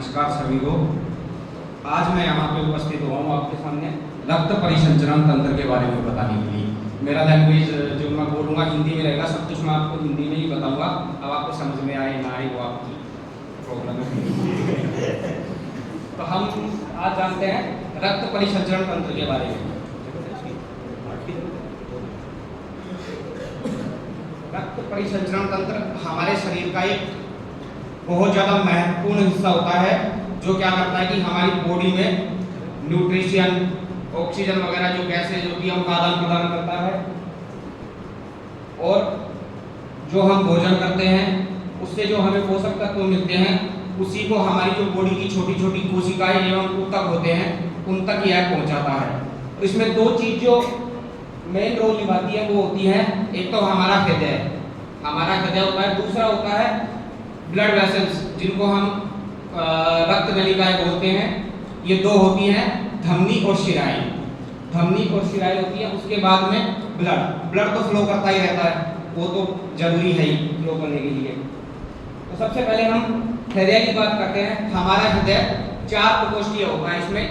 नमस्कार सभी को। आज मैं यहाँ पे उपस्थित हुआ हूँ आपके सामने रक्त परिसंचरण तंत्र के बारे में बताने के लिए। मेरा लैंग्वेज जो मैं बोलूँगा हिंदी में रहेगा, सब कुछ मैं आपको हिंदी में ही बताऊँगा। अब आपको समझ में आए ना आए वो आपकी प्रॉब्लम है। तो हम आज जानते हैं रक्त परिसंचरण तंत्र के बारे में। रक्त परिसंचरण तंत्र हमारे शरीर का एक बहुत ज़्यादा महत्वपूर्ण हिस्सा होता है, जो क्या करता है कि हमारी बॉडी में न्यूट्रिशन, ऑक्सीजन वगैरह जो गैसेज होती है उनका आदान प्रदान करता है, और जो हम भोजन करते हैं उससे जो हमें पोषक तत्व मिलते हैं उसी को हमारी जो बॉडी की छोटी छोटी कोशिकाएं एवं ऊतक होते हैं उन तक यह पहुंचाता है। तो इसमें दो चीज जो मेन रोल निभाती है वो होती है, एक तो हमारा हृदय होता है, दूसरा होता है ब्लड वेसल्स जिनको हम रक्त नलिकाएं बोलते हैं। ये दो होती हैं, धमनी और शिराएं। धमनी और शिराएं होती है, उसके बाद में ब्लड तो फ्लो करता ही रहता है, वो तो जरूरी है ही फ्लो करने के लिए। तो सबसे पहले हम हृदय की बात करते हैं। हमारा हृदय 4 प्रकोष्ठीय होता है, इसमें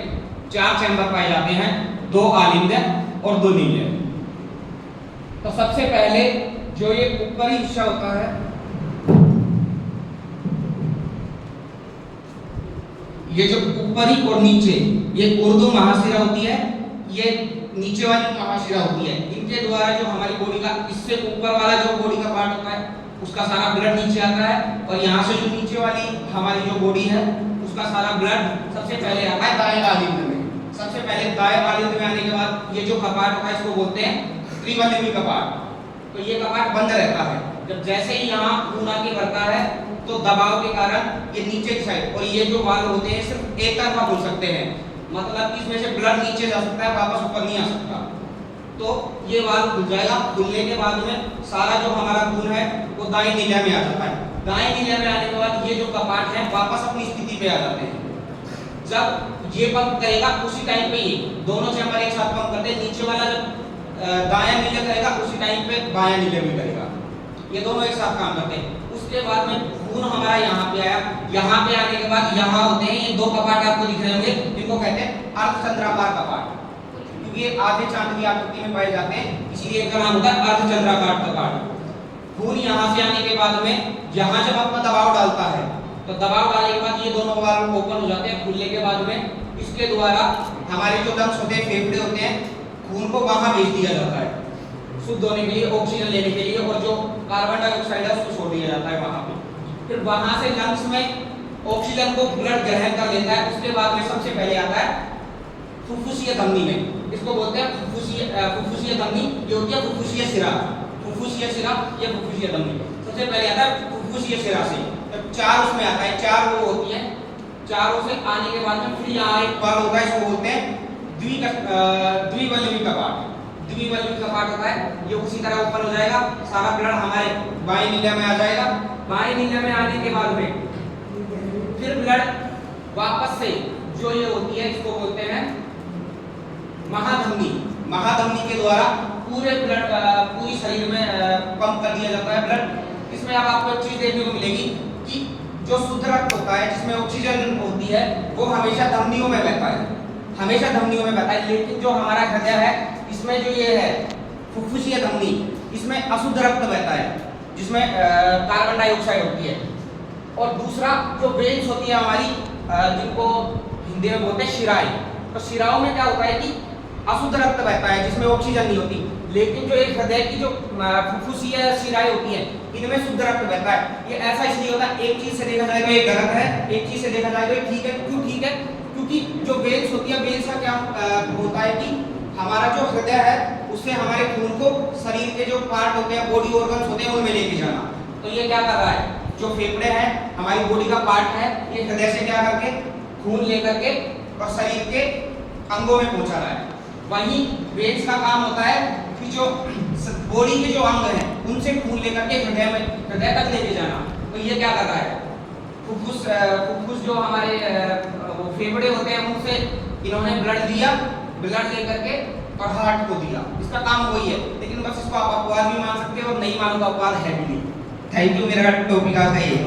4 चैम्बर पाए जाते हैं, 2 आलिंद्य और 2 निलय। तो सबसे पहले जो ये ऊपरी हिस्सा होता है, ये जो ऊपरी और नीचे, ये ऊर्ध्व महाशिरा होती है, ये नीचे वाली महाशिरा होती है। इनके द्वारा जो हमारी बॉडी का इससे ऊपर वाला जो बॉडी का पार्ट होता है उसका सारा ब्लड नीचे आता है, और यहाँ से जो नीचे वाली हमारी जो बॉडी है उसका सारा ब्लड सबसे पहले आता है दाएं आलिंद्य में। सबसे पहले दाएं आलिंद्य में आने के बाद ये जो कपाट होता है इसको बोलते हैं त्रिवलिमी कपाट। तो ये कपाट बंद रहता है। जब जैसे ही यहाँ खून आके भरता है तो दबाव के कारण ये नीचे की साइड, और ये जो वाल्व होते हैं सिर्फ एक तरफा खुल सकते हैं, मतलब कि इसमें से ब्लड नीचे जा सकता है, वापस ऊपर नहीं आ सकता। तो ये वाल्व खुल जाएगा। खुलने के बाद में सारा जो हमारा खून है वो दाएं नीले में आ जाता है। दाएं नीले में आने के बाद ये जो कपाट है वापस अपनी स्थिति पे आ जाते हैं। जब ये पंप करेगा उसी टाइम पे ये दोनों चैम्बर एक साथ पंप करते हैं। नीचे वाला जब दायां नीले करेगा उसी टाइम पे बायां नीले भी करेगा, ये दोनों एक साथ काम करते हैं। उसके बाद में खून हमारा यहाँ पे आया। यहाँ पे आने के बाद यहाँ होते हैं ये 2 कपाट आपको दिख रहे होंगे, जिनको कहते हैं अर्धचंद्राकार कपाट, क्योंकि ये आधे चांद की आकृति में पाए जाते हैं, इसलिए इनका नाम होता है अर्धचंद्राकार कपाट। खून यहाँ से आने के बाद में यहाँ जब अपना दबाव डालता है तो दबाव डालने के बाद ये दोनों वाल्व ओपन हो जाते हैं। खुलने के बाद में इसके द्वारा हमारे जो लंग्स होते हैं, फेफड़े होते हैं, खून को वहां भेज दिया जाता है शुद्ध होने के लिए, ऑक्सीजन लेने के लिए, और जो कार्बन डाइऑक्साइड है उसको छोड़ दिया जाता है वहां पे। फिर वहां से लंग्स में ऑक्सीजन को ब्लड ग्रहण कर लेता है। उसके बाद में सबसे पहले आता है फुफ्फुसीय धमनी में, इसको बोलते हैं फुफ्फुसीय धमनी। ये होती है फुफ्फुसीय शिरा, फुफ्फुसीय शिरा, ये फुफ्फुसीय धमनी। सबसे पहले आता है फुफ्फुसीय शिरा से, जब 4 उसमें आता है, 4 वो होती है। चारों से आने के बाद में फिर यहाँ एक वाल्व होता है, इसको बोलते हैं द्विवल्लवी कपाट। द्विवल्लवी कपाट होता है, ये उसी तरह ओपन हो जाएगा, सारा ब्लड हमारे बाएं नीले में आ जाएगा। बाएं नीले में आने के बाद में फिर ब्लड वापस से जो ये होती है इसको बोलते हैं महाधमनी। महाधमनी के द्वारा पूरे ब्लड पूरी शरीर में पंप कर दिया जाता है ब्लड। इसमें अब आपको एक चीज देखने को मिलेगी कि जो शुद्ध रक्त होता है जिसमें ऑक्सीजन होती है वो हमेशा धमनियों में बहता है, हमेशा धमनियों में बहता है। लेकिन जो हमारा हृदय है इसमें जो ये है फुफ्फुसीय धमनी, इसमें अशुद्ध रक्त बहता है जिसमें कार्बन डाइऑक्साइड होती है। और दूसरा जो वेन्स होती है हमारी, जिनको हिंदी में बोलते हैं शिराएं। तो शिराओं में क्या होता है कि अशुद्ध रक्त बहता है जिसमें ऑक्सीजन नहीं होती। लेकिन जो एक हृदय की जो फुफ्फुसीय शिराएं होती हैं इनमें शुद्ध रक्त बहता है। ये ऐसा इसलिए होता है, एक चीज से देखा जाए तो ये गलत है, एक चीज से देखा जाए तो ये ठीक है। क्यों ठीक है? क्योंकि जो वेन्स होती है, वेन्स का क्या होता है कि हमारा जो हृदय है उससे हमारे खून को शरीर के जो पार्ट होते हैं, बॉडी ऑर्गन्स होते हैं, उनमें लेके जाना। तो ये क्या कर रहा है, जो फेफड़े हैं हमारी बॉडी का पार्ट है, ये हृदय से क्या करके खून लेकर के और शरीर के अंगों में पहुंचा रहा है। वहीं वेन्स का काम होता है कि जो बॉडी के जो अंग हैं उनसे खून लेकर के हृदय तक लेके जाना। तो ये क्या कर रहा है, फुफ्फुस जो हमारे फेफड़े होते हैं उनसे इन्होंने ब्लड लिया, ब्लड लेकर के और हार्ट को दिया। इसका काम वही है, लेकिन बस इसको आप अपवाद भी मान सकते हो और नहीं मानो तो अपवाद है भी नहीं। थैंक यू, मेरा टॉपिक आज है ये।